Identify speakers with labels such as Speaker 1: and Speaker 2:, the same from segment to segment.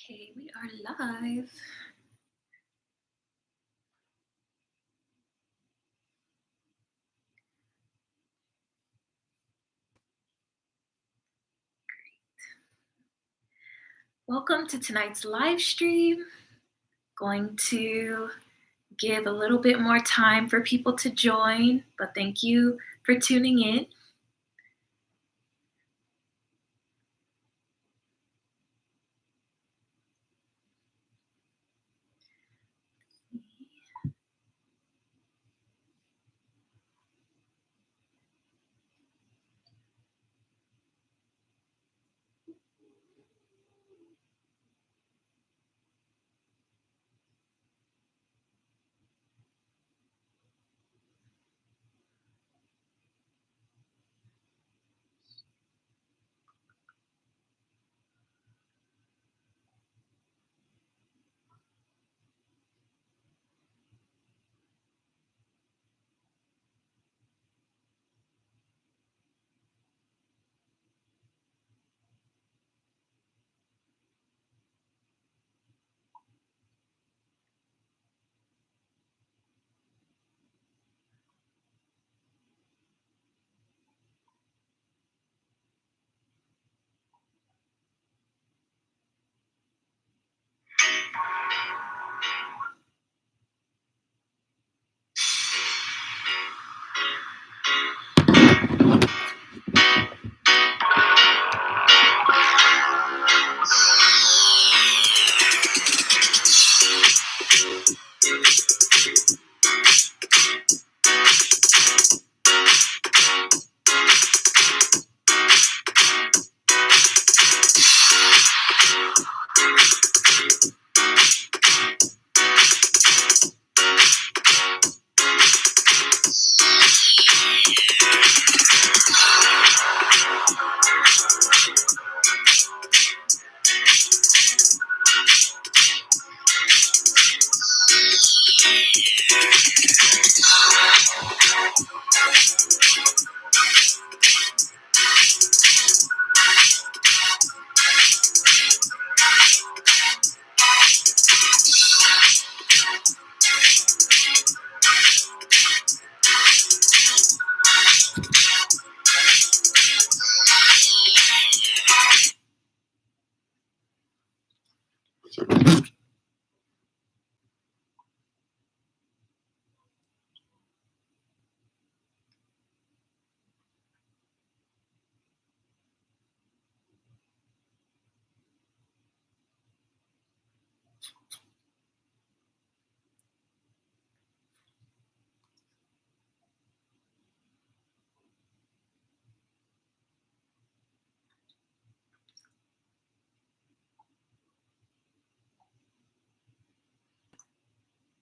Speaker 1: Okay, we are live. Welcome to tonight's live stream. Going to give a little bit more time for people to join, but thank you for tuning in.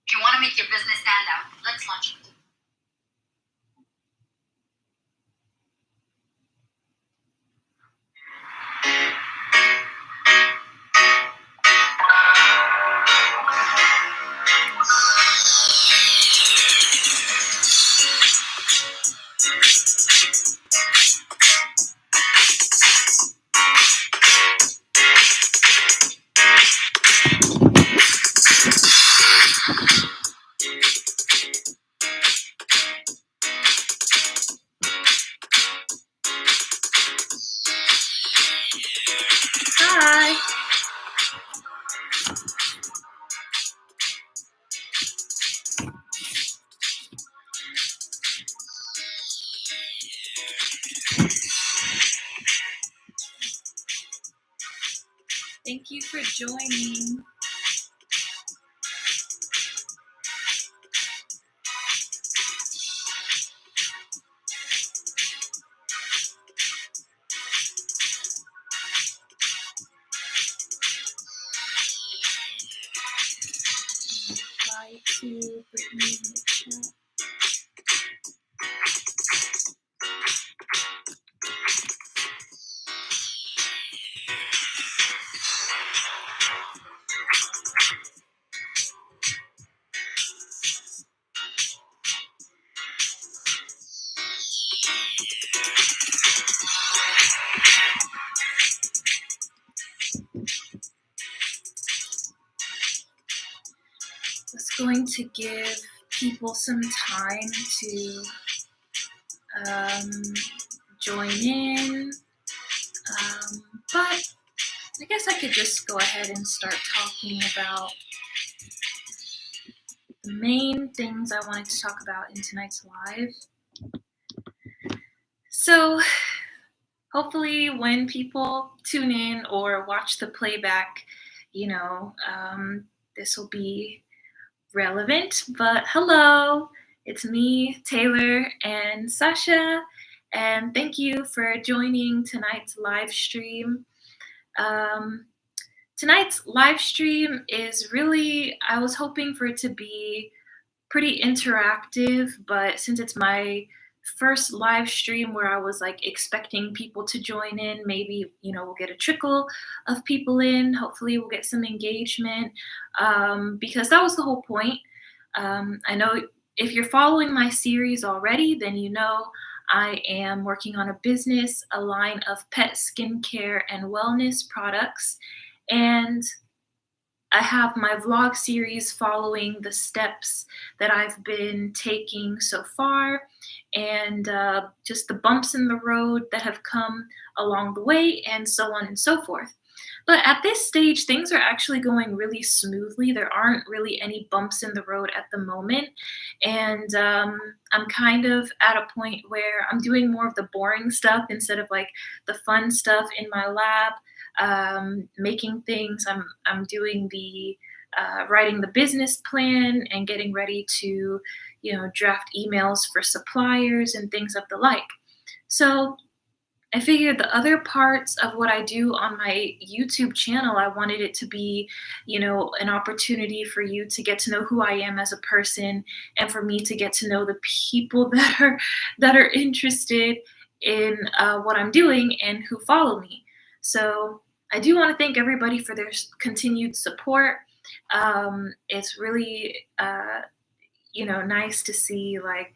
Speaker 2: If you want to make your business stand out, let's launch it.
Speaker 1: Hi. Thank you for joining. Try to put me in the chat. Just going to give people some time to um, join in. But I guess I could just go ahead and start talking about the main things I wanted to talk about in tonight's live. So, hopefully, when people tune in or watch the playback, this will be relevant. But hello, it's me, Taylor, and Sasha, and thank you for joining tonight's live stream. Um, Tonight's live stream is really, I was hoping for it to be pretty interactive, but since it's my first live stream where I was like expecting people to join in, maybe, we'll get a trickle of people in. Hopefully, we'll get some engagement because that was the whole point. I know if you're following my series already, then you know I am working on a business, a line of pet skincare and wellness products. And I have my vlog series following the steps that I've been taking so far and just the bumps in the road that have come along the way, and so on and so forth. But at this stage, things are actually going really smoothly. There aren't really any bumps in the road at the moment. And I'm kind of at a point where I'm doing more of the boring stuff instead of like the fun stuff in my lab, making things. I'm doing the writing the business plan and getting ready to, draft emails for suppliers and things of the like. So I figured the other parts of what I do on my YouTube channel, I wanted it to be, an opportunity for you to get to know who I am as a person and for me to get to know the people that are interested in what I'm doing and who follow me. So I do want to thank everybody for their continued support. It's really, nice to see like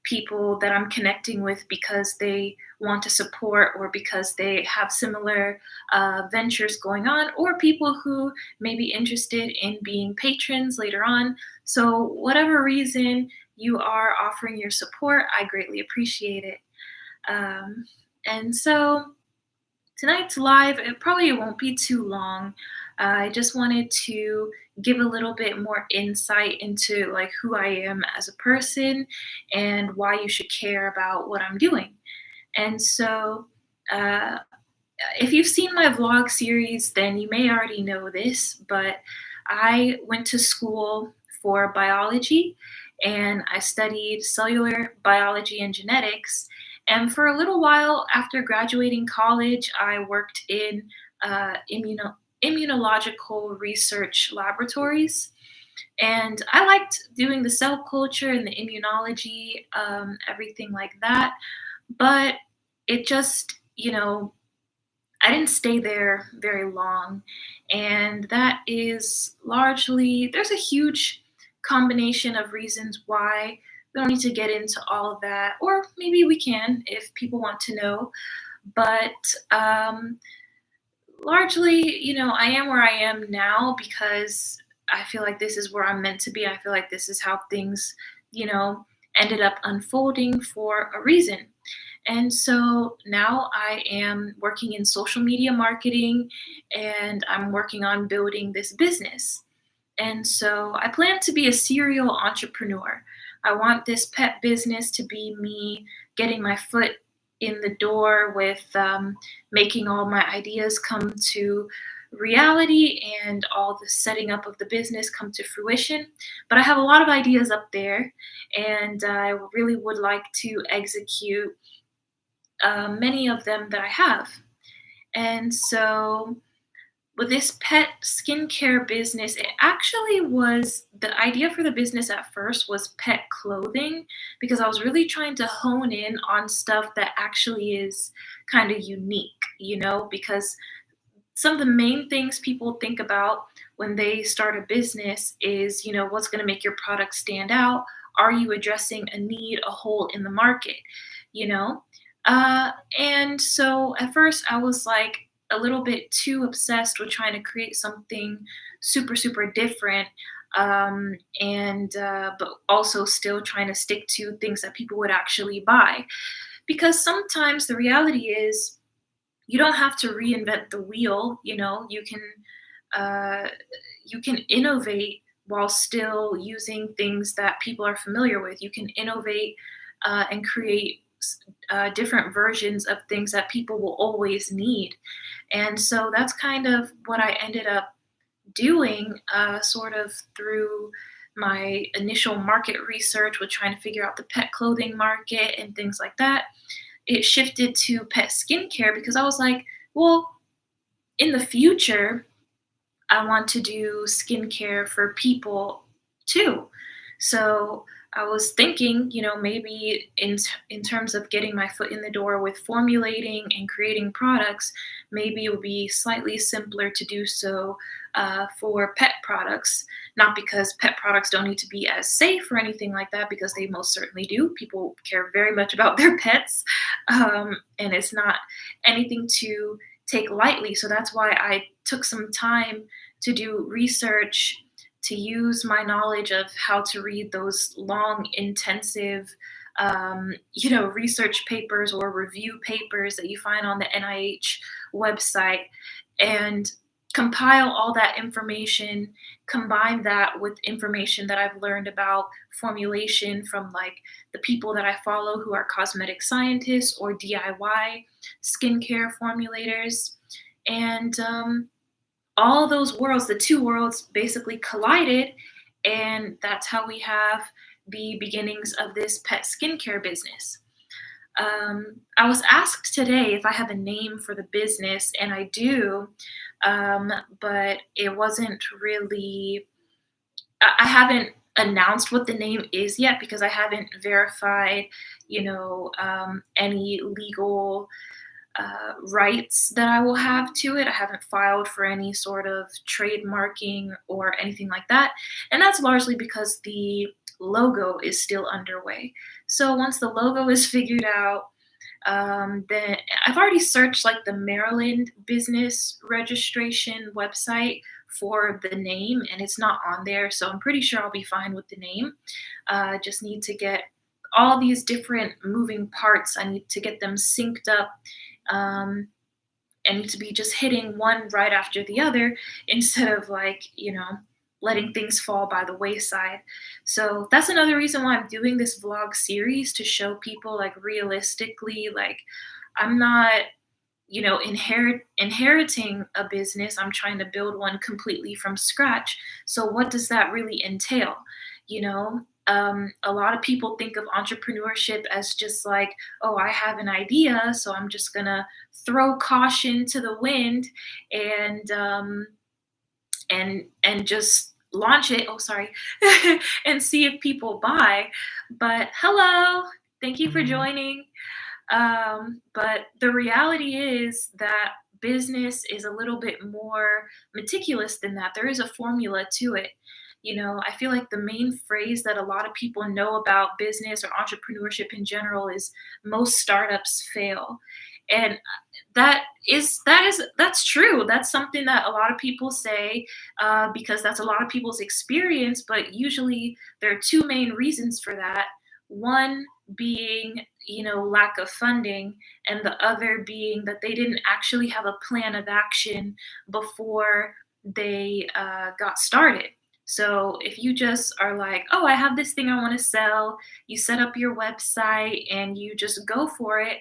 Speaker 1: people that I'm connecting with because they want to support or because they have similar ventures going on, or people who may be interested in being patrons later on. So, whatever reason you are offering your support, I greatly appreciate it. And so, tonight's live, it probably won't be too long. I just wanted to give a little bit more insight into like who I am as a person and why you should care about what I'm doing. And so, uh, if you've seen my vlog series, then you may already know this, but I went to school for biology and I studied cellular biology and genetics. And for a little while after graduating college, I worked in immunological research laboratories. And I liked doing the cell culture and the immunology, everything like that. But it just, I didn't stay there very long. And that is largely, there's a huge combination of reasons why. We don't need to get into all of that, or maybe we can if people want to know. But largely, I am where I am now because I feel like this is where I'm meant to be. I feel like this is how things, ended up unfolding for a reason. And so now I am working in social media marketing and I'm working on building this business. And so I plan to be a serial entrepreneur. I want this pet business to be me getting my foot in the door with making all my ideas come to reality and all the setting up of the business come to fruition. But I have a lot of ideas up there, and I really would like to execute many of them that I have. And so with this pet skincare business, it actually was the idea for the business at first was pet clothing because I was really trying to hone in on stuff that actually is kind of unique, because some of the main things people think about when they start a business is, what's going to make your product stand out? Are you addressing a need, a hole in the market? You know? And so at first I was like a little bit too obsessed with trying to create something super, super different. and but also still trying to stick to things that people would actually buy. Because sometimes the reality is you don't have to reinvent the wheel. Uh, you can innovate while still using things that people are familiar with. You can innovate and create different versions of things that people will always need. And so that's kind of what I ended up doing, sort of through my initial market research with trying to figure out the pet clothing market and things like that. It shifted to pet skincare because I was like, well, in the future, I want to do skincare for people too. So I was thinking, maybe in terms of getting my foot in the door with formulating and creating products, maybe it would be slightly simpler to do so for pet products. Not because pet products don't need to be as safe or anything like that, because they most certainly do. People care very much about their pets, and it's not anything to take lightly. So that's why I took some time to do research, to use my knowledge of how to read those long, intensive, research papers or review papers that you find on the NIH website, and compile all that information, combine that with information that I've learned about formulation from like the people that I follow who are cosmetic scientists or DIY skincare formulators. And all those worlds, the two worlds basically collided, and that's how we have the beginnings of this pet skincare business. I was asked today if I have a name for the business, and I do, but it wasn't really, I haven't announced what the name is yet because I haven't verified, any legal rights that I will have to it. I haven't filed for any sort of trademarking or anything like that. And that's largely because the logo is still underway. So once the logo is figured out, then I've already searched like the Maryland business registration website for the name, and it's not on there. So I'm pretty sure I'll be fine with the name. Just need to get all these different moving parts. I need to get them synced up, um, and need to be just hitting one right after the other instead of like, letting things fall by the wayside. So that's another reason why I'm doing this vlog series, to show people like realistically, like I'm not, inheriting a business. I'm trying to build one completely from scratch. So what does that really entail? A lot of people think of entrepreneurship as just like, oh, I have an idea, so I'm just gonna throw caution to the wind and and just launch it. Oh, sorry, and see if people buy. But hello, thank you for joining. But the reality is that business is a little bit more meticulous than that. There is a formula to it. I feel like the main phrase that a lot of people know about business or entrepreneurship in general is most startups fail. And that's true. That's something that a lot of people say, because that's a lot of people's experience. But usually there are two main reasons for that. One being, lack of funding, and the other being that they didn't actually have a plan of action before they got started. So if you just are like, oh, I have this thing I want to sell, you set up your website and you just go for it.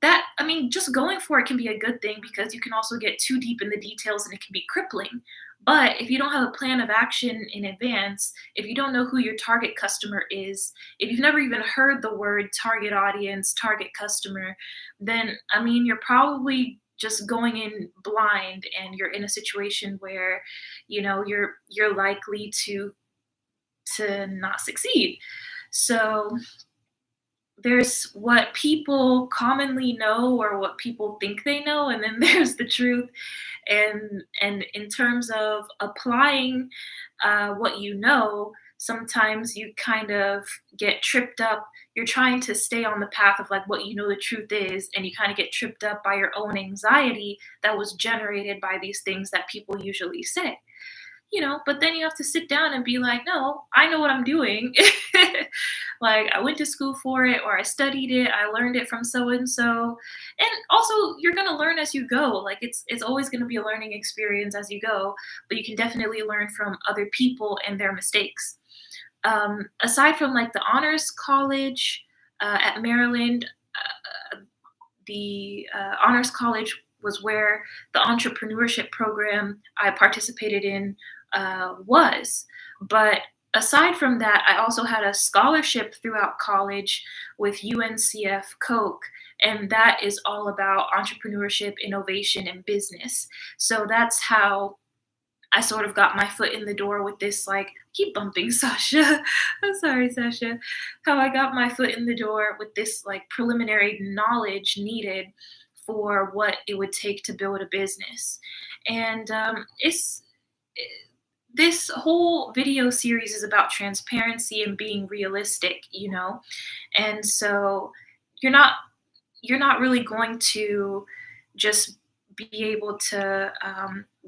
Speaker 1: I mean, just going for it can be a good thing because you can also get too deep in the details and it can be crippling. But if you don't have a plan of action in advance, if you don't know who your target customer is, if you've never even heard the word target audience, target customer, then I mean, you're probably just going in blind, and you're in a situation where, you're likely to not succeed. So there's what people commonly know or what people think they know, and then there's the truth. And in terms of applying what you know, sometimes you kind of get tripped up. You're trying to stay on the path of like what you know the truth is, and you kind of get tripped up by your own anxiety that was generated by these things that people usually say. but then you have to sit down and be like, no, I know what I'm doing. Like, I went to school for it, or I studied it, I learned it from so and so. And also, you're going to learn as you go. Like, it's always going to be a learning experience as you go, but you can definitely learn from other people and their mistakes. Aside from like the honors college at Maryland, the honors college was where the entrepreneurship program I participated in was. But aside from that, I also had a scholarship throughout college with UNCF Coke, and that is all about entrepreneurship, innovation, and business. So that's how I sort of got my foot in the door with this, like, keep bumping Sasha. I'm sorry, Sasha. How I got my foot in the door with this, like, preliminary knowledge needed for what it would take to build a business. And this whole video series is about transparency and being realistic. And so you're not you're not really going to just be able to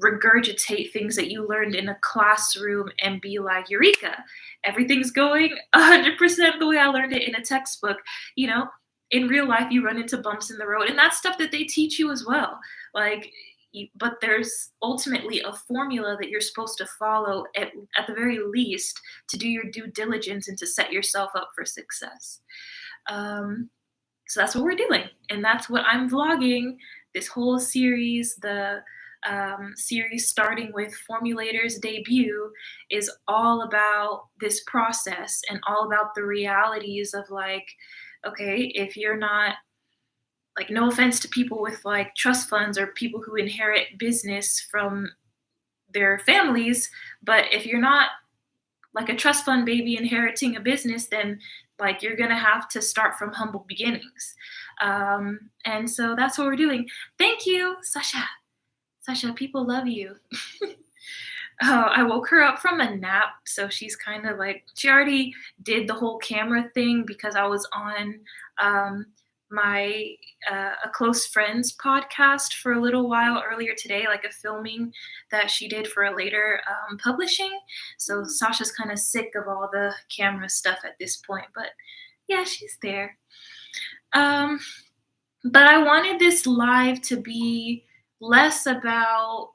Speaker 1: regurgitate things that you learned in a classroom and be like, Eureka, everything's going 100% the way I learned it in a textbook. You know, in real life, you run into bumps in the road, and that's stuff that they teach you as well. Like, but there's ultimately a formula that you're supposed to follow at the very least to do your due diligence and to set yourself up for success. Um, so that's what we're doing, and that's what I'm vlogging this whole series. The series starting with Formulator's debut is all about this process and all about the realities of, like, okay, if you're not, like, no offense to people with like trust funds or people who inherit business from their families, but if you're not like a trust fund baby inheriting a business, then like you're gonna have to start from humble beginnings. And so that's what we're doing. Thank you, Sasha. Sasha, people love you. I woke her up from a nap, so she's kind of like, she already did the whole camera thing because I was on um, my a close friends podcast for a little while earlier today, like a filming that she did for a later publishing. So Sasha's kind of sick of all the camera stuff at this point, but yeah, she's there. But I wanted this live to be less about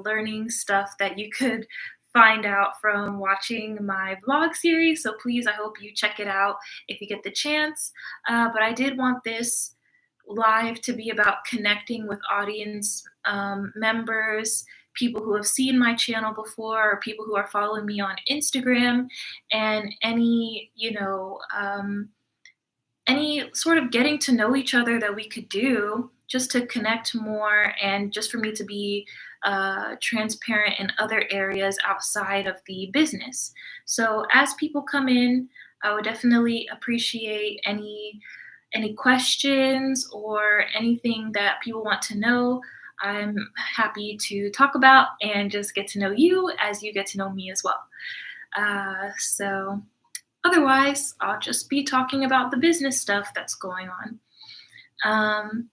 Speaker 1: learning stuff that you could find out from watching my vlog series. So please, I hope you check it out if you get the chance. But I did want this live to be about connecting with audience members, people who have seen my channel before, or people who are following me on Instagram, and any sort of getting to know each other that we could do just to connect more, and just for me to be transparent in other areas outside of the business. So as people come in, I would definitely appreciate any questions or anything that people want to know. I'm happy to talk about and just get to know you as you get to know me as well. So otherwise, I'll just be talking about the business stuff that's going on.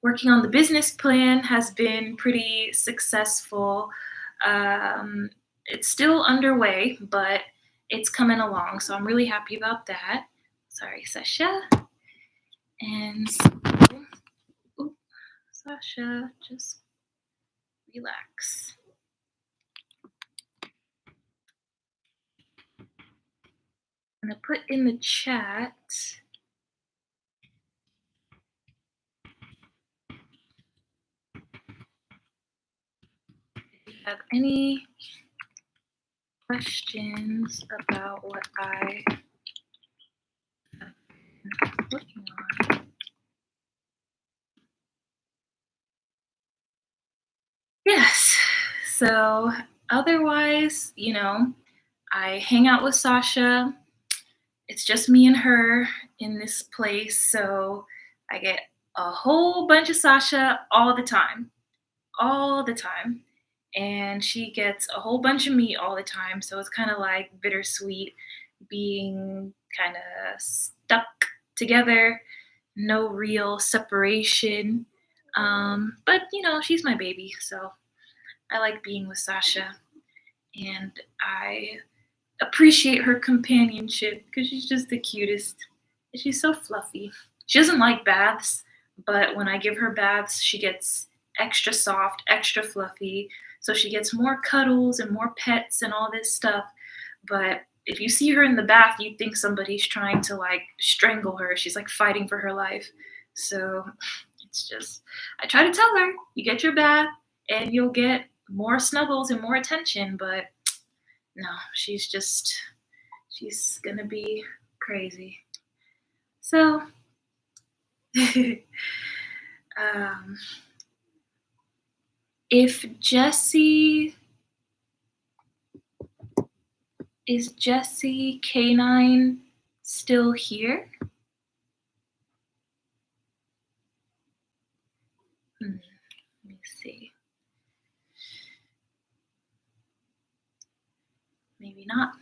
Speaker 1: Working on the business plan has been pretty successful. It's still underway, but it's coming along, so I'm really happy about that. Sorry, Sasha. And so, Sasha, just relax. I'm gonna put in the chat. If you have any questions about what I am working on. Yes. So otherwise, I hang out with Sasha. It's just me and her in this place, so I get a whole bunch of Sasha all the time. All the time. And she gets a whole bunch of me all the time, so it's kind of like bittersweet being kind of stuck together, no real separation. But she's my baby, so I like being with Sasha. and I appreciate her companionship because she's just the cutest. She's so fluffy. She doesn't like baths, but when I give her baths, she gets extra soft, extra fluffy. So she gets more cuddles and more pets and all this stuff. But if you see her in the bath, you think somebody's trying to like strangle her. She's like fighting for her life. So it's just, I try to tell her, you get your bath and you'll get more snuggles and more attention. But no, she's gonna be crazy. So, um, if Jessie is Jessie K9 still here? Let me see. Maybe not.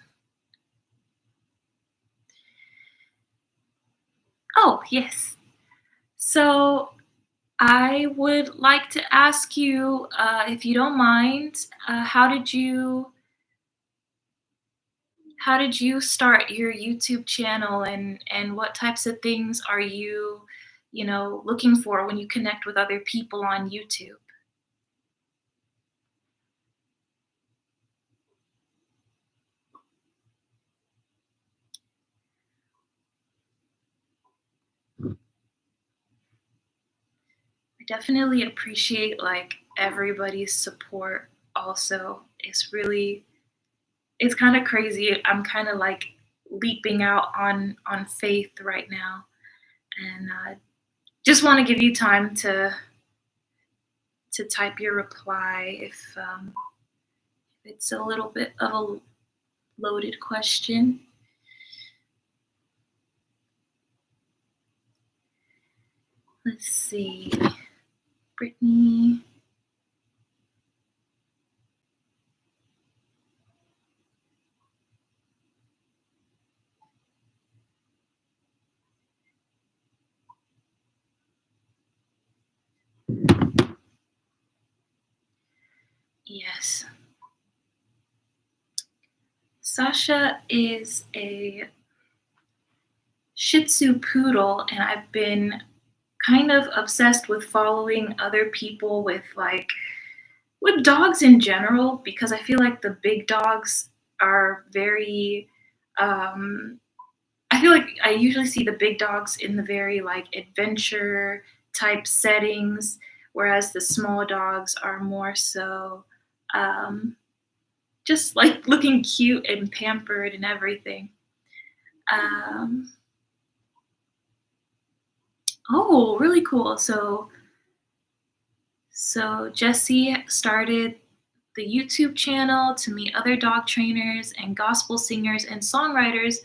Speaker 1: Oh, yes. So I would like to ask you, if you don't mind, how did you start your YouTube channel, and what types of things are you, looking for when you connect with other people on YouTube? I definitely appreciate like everybody's support also. It's kind of crazy. I'm kind of like leaping out on faith right now, and just want to give you time to type your reply if it's a little bit of a loaded question. Let's see. Brittany. Yes. Sasha is a Shih Tzu poodle, and I've been kind of obsessed with following other people with dogs in general because I feel like the big dogs are very I feel like I usually see the big dogs in the very like adventure type settings, whereas the small dogs are more so um, just like looking cute and pampered and everything. Um, oh, really cool. So Jesse started the YouTube channel to meet other dog trainers and gospel singers and songwriters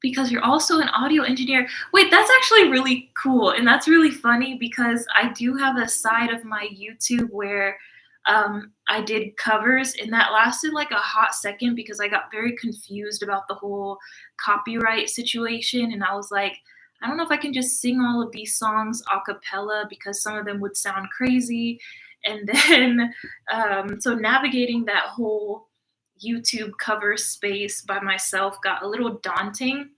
Speaker 1: because you're also an audio engineer. Wait, that's actually really cool. And that's really funny because I do have a side of my YouTube where I did covers, and that lasted like a hot second because I got very confused about the whole copyright situation. And I was like, I don't know if I can just sing all of these songs a cappella because some of them would sound crazy. And then, so navigating that whole YouTube cover space by myself got a little daunting.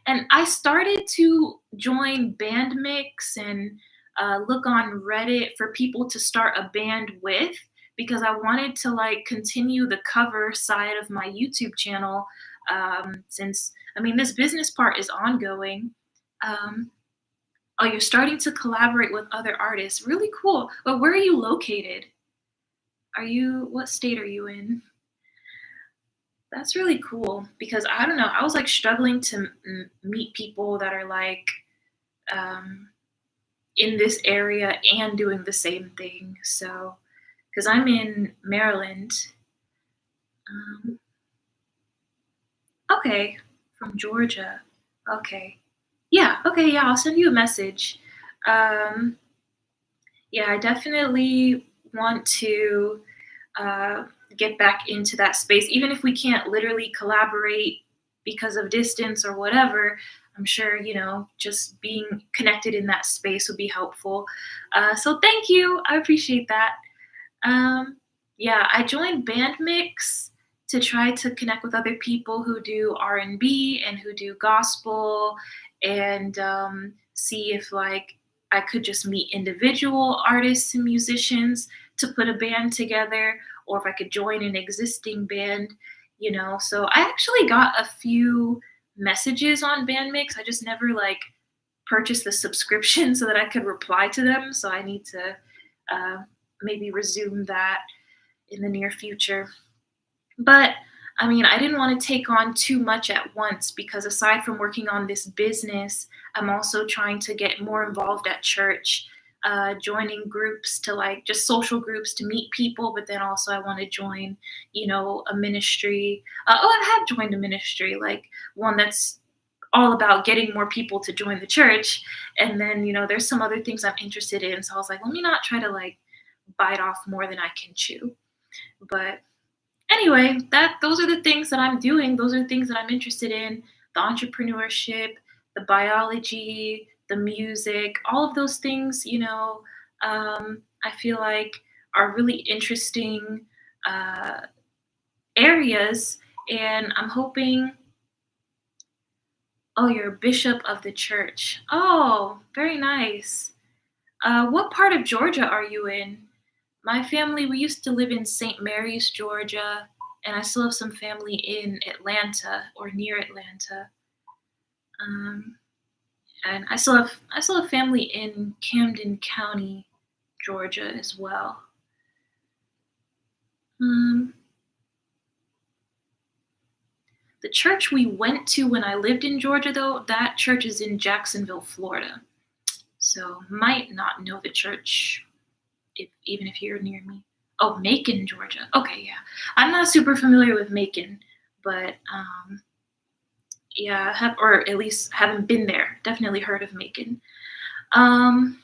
Speaker 1: And I started to join Bandmix and look on Reddit for people to start a band with because I wanted to like continue the cover side of my YouTube channel since I mean this business part is ongoing. Um, oh, you're starting to collaborate with other artists. Really cool. But where are you located? What state are you in? That's really cool because I don't know. I was like struggling to meet people that are like um, in this area and doing the same thing. So, because I'm in Maryland. Um, okay, from Georgia. Okay. Yeah. Okay. Yeah. I'll send you a message. Um, yeah, I definitely want to uh, get back into that space, even if we can't literally collaborate because of distance or whatever. I'm sure, just being connected in that space would be helpful. So thank you. I appreciate that. Um, yeah, I joined Bandmix to try to connect with other people who do R&B and who do gospel, and see if like I could just meet individual artists and musicians to put a band together, or if I could join an existing band, you know. So I actually got a few messages on Bandmix. I just never like purchased the subscription so that I could reply to them. So I need to uh, maybe resume that in the near future. But I mean, I didn't want to take on too much at once because aside from working on this business, I'm also trying to get more involved at church, joining groups to like just social groups to meet people. But then also, I want to join, you know, a ministry. I have joined a ministry, like one that's all about getting more people to join the church. And then, you know, there's some other things I'm interested in. So I was like, let me not try to like bite off more than I can chew. But anyway, that those are the things that I'm doing. Those are the things that I'm interested in. The entrepreneurship, the biology, the music, all of those things, you know, I feel like are really interesting uh, areas. And I'm hoping, oh, you're a bishop of the church. Oh, very nice. What part of Georgia are you in? My family, we used to live in St. Mary's, Georgia, and I still have some family in Atlanta or near Atlanta. Um, and I still have family in Camden County, Georgia as well. Um, the church we went to when I lived in Georgia, though, that church is in Jacksonville, Florida. So might not know the church even if you're near me. Oh, Macon, Georgia. Okay, yeah. I'm not super familiar with Macon, but yeah, or at least haven't been there. Definitely heard of Macon. Um,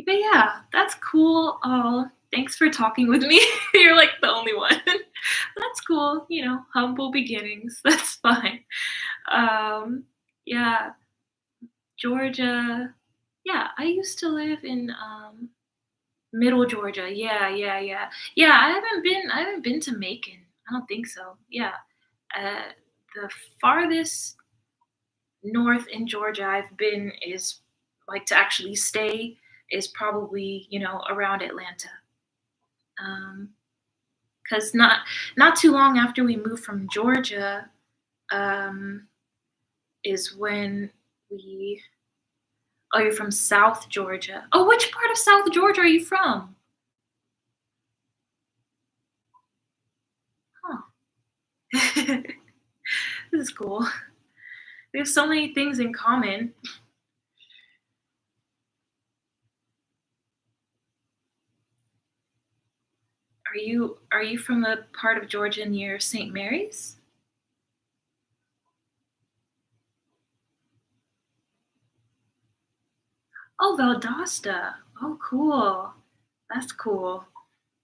Speaker 1: but yeah, that's cool. Oh, thanks for talking with me. You're like the only one. That's cool. You know, humble beginnings. That's fine. Um, yeah, Georgia. Yeah, I used to live in Middle Georgia. Yeah, yeah, yeah. Yeah, I haven't been to Macon. I don't think so. Yeah. Uh the farthest north in Georgia I've been is like to actually stay is probably, you know, around Atlanta. Um cuz not too long after we moved from Georgia um is when we oh, you're from South Georgia. Oh, which part of South Georgia are you from? Huh. This is cool. We have so many things in common. Are you from the part of Georgia near St. Mary's? Oh, Valdosta. Oh, cool. That's cool.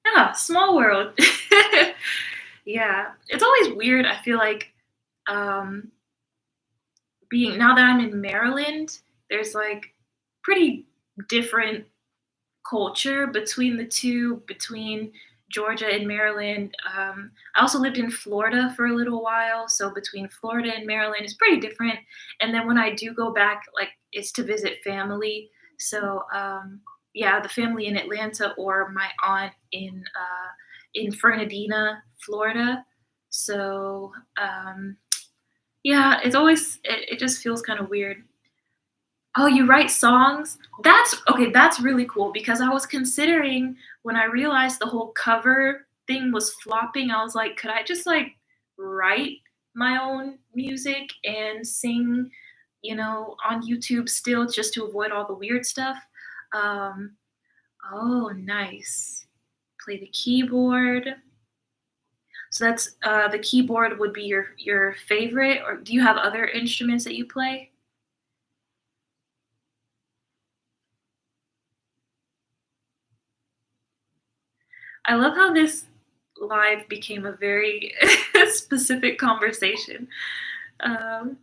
Speaker 1: Yeah, small world. Yeah, it's always weird. I feel like um, being now that I'm in Maryland, there's like pretty different culture between the two, between Georgia and Maryland. I also lived in Florida for a little while, so between Florida and Maryland is pretty different. And then when I do go back, like it's to visit family. So yeah, the family in Atlanta or my aunt in Fernandina, Florida. So yeah, it just feels kind of weird. Oh, you write songs? That's okay, that's really cool because I was considering when I realized the whole cover thing was flopping, I was like, could I just like write my own music and sing, you know, on YouTube still just to avoid all the weird stuff? Um, oh, nice. Play the keyboard. So that's the keyboard would be your favorite, or do you have other instruments that you play? I love how this live became a very specific conversation. Um,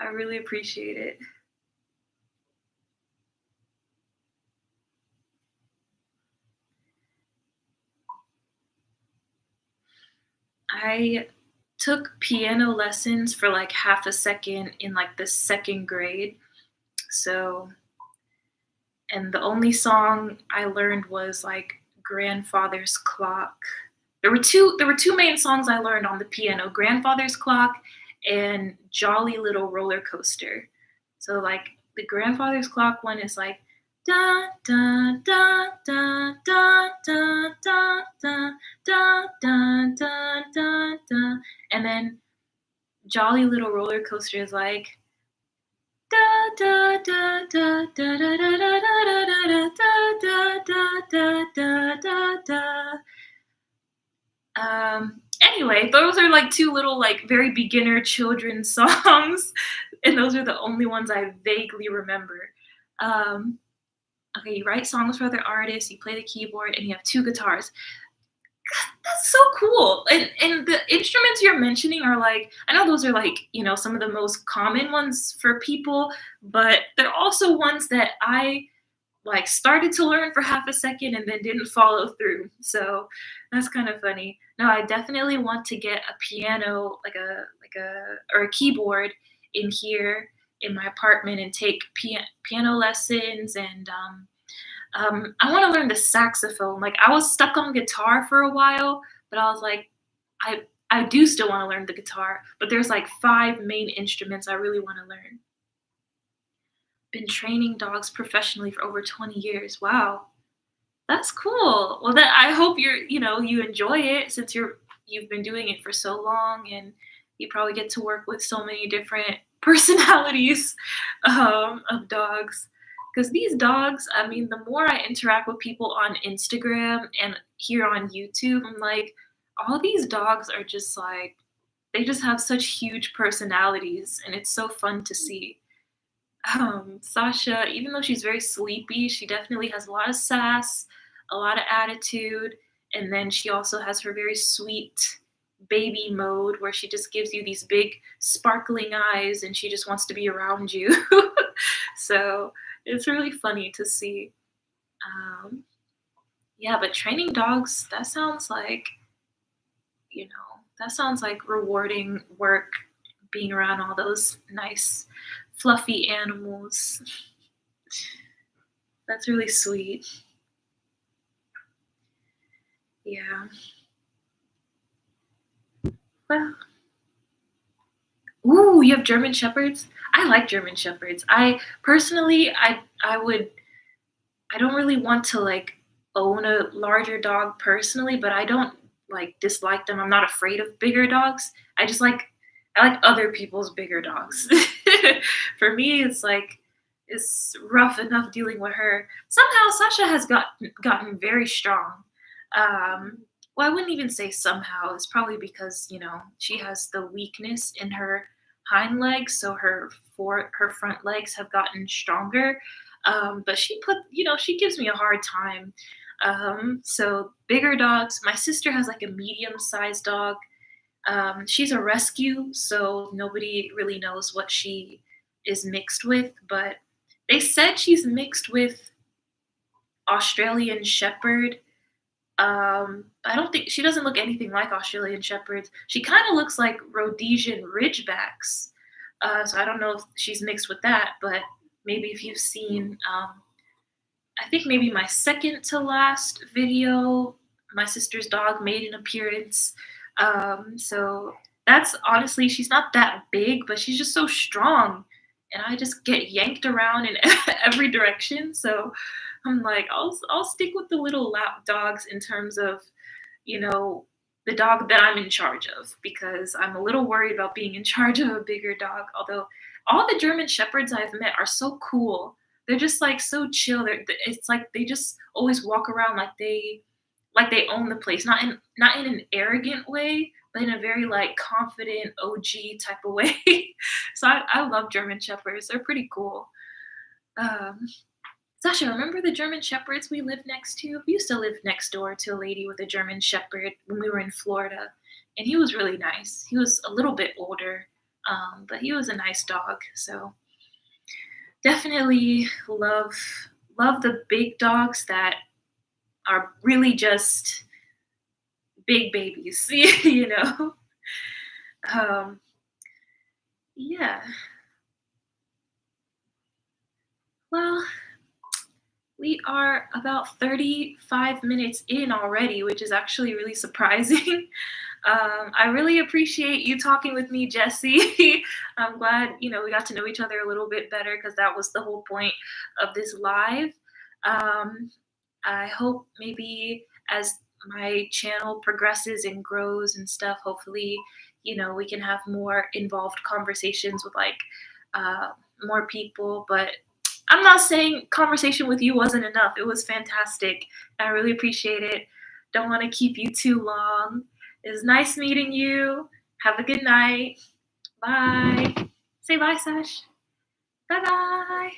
Speaker 1: I really appreciate it. I took piano lessons for like half a second in like the second grade. So, and the only song I learned was like Grandfather's Clock. There were two main songs I learned on the piano, Grandfather's Clock and Jolly Little Roller Coaster. So like the Grandfather's Clock one is like da da da da da da da da da da da da da, and then Jolly Little Roller Coaster is like da da da da da da da da da da da da da da. Anyway, those are like two little like very beginner children's songs, and those are the only ones I vaguely remember. Um, okay, you write songs for other artists, you play the keyboard, and you have two guitars. That's so cool. And the instruments you're mentioning are like, I know those are like, some of the most common ones for people, but they're also ones that I like started to learn for half a second and then didn't follow through. So that's kind of funny. No, I definitely want to get a piano, or a keyboard in here in my apartment and take piano lessons, and I want to learn the saxophone. Like I was stuck on guitar for a while, but I was like, I I do still want to learn the guitar, but there's like five main instruments I really want to learn. Been training dogs professionally for over 20 years. Wow. That's cool. Well, that I hope you enjoy it since you've been doing it for so long, and you probably get to work with so many different personalities of dogs. Because these dogs, I mean, the more I interact with people on Instagram and here on YouTube, I'm like, all these dogs are just like, they just have such huge personalities, and it's so fun to see. Sasha, even though she's very sleepy, she definitely has a lot of sass, a lot of attitude, and then she also has her very sweet baby mode where she just gives you these big sparkling eyes and she just wants to be around you. So it's really funny to see. Um, yeah, but training dogs, that sounds like rewarding work, being around all those nice, fluffy animals. That's really sweet. Yeah. Well, ooh, you have German Shepherds? I like German Shepherds. I personally, I don't really want to like own a larger dog personally, but I don't like dislike them. I'm not afraid of bigger dogs. I like other people's bigger dogs. For me, it's like it's rough enough dealing with her. Somehow Sasha has gotten very strong. Um, well, I wouldn't even say somehow. It's probably because she has the weakness in her hind legs, so her front legs have gotten stronger. But she gives me a hard time. So bigger dogs. My sister has like a medium-sized dog. She's a rescue, so nobody really knows what she is mixed with. But they said she's mixed with Australian Shepherd. I don't think she doesn't look anything like Australian Shepherds. She kind of looks like Rhodesian Ridgebacks. So I don't know if she's mixed with that, but maybe if you've seen, I think maybe my second to last video, my sister's dog made an appearance. So that's honestly, she's not that big, but she's just so strong. And I just get yanked around in every direction. So I'm like, I'll stick with the little lap dogs in terms of, you know, the dog that I'm in charge of, because I'm a little worried about being in charge of a bigger dog. Although all the German shepherds I've met are so cool. They're just like so chill. It's like they just always walk around like they own the place, not in an arrogant way, but in a very like confident OG type of way. So I love German shepherds. They're pretty cool. Um, Sasha, remember the German shepherds we lived next to? We used to live next door to a lady with a German shepherd when we were in Florida, and he was really nice. He was a little bit older, but he was a nice dog. So definitely love the big dogs that are really just big babies, you know. Um, yeah. Well, we are about 35 minutes in already, which is actually really surprising. I really appreciate you talking with me, Jesse. I'm glad, we got to know each other a little bit better because that was the whole point of this live. Um, I hope maybe as my channel progresses and grows and stuff, hopefully, we can have more involved conversations with like uh, more people. But I'm not saying conversation with you wasn't enough. It was fantastic. I really appreciate it. Don't want to keep you too long. It was nice meeting you. Have a good night. Bye. Say bye, Sash. Bye bye.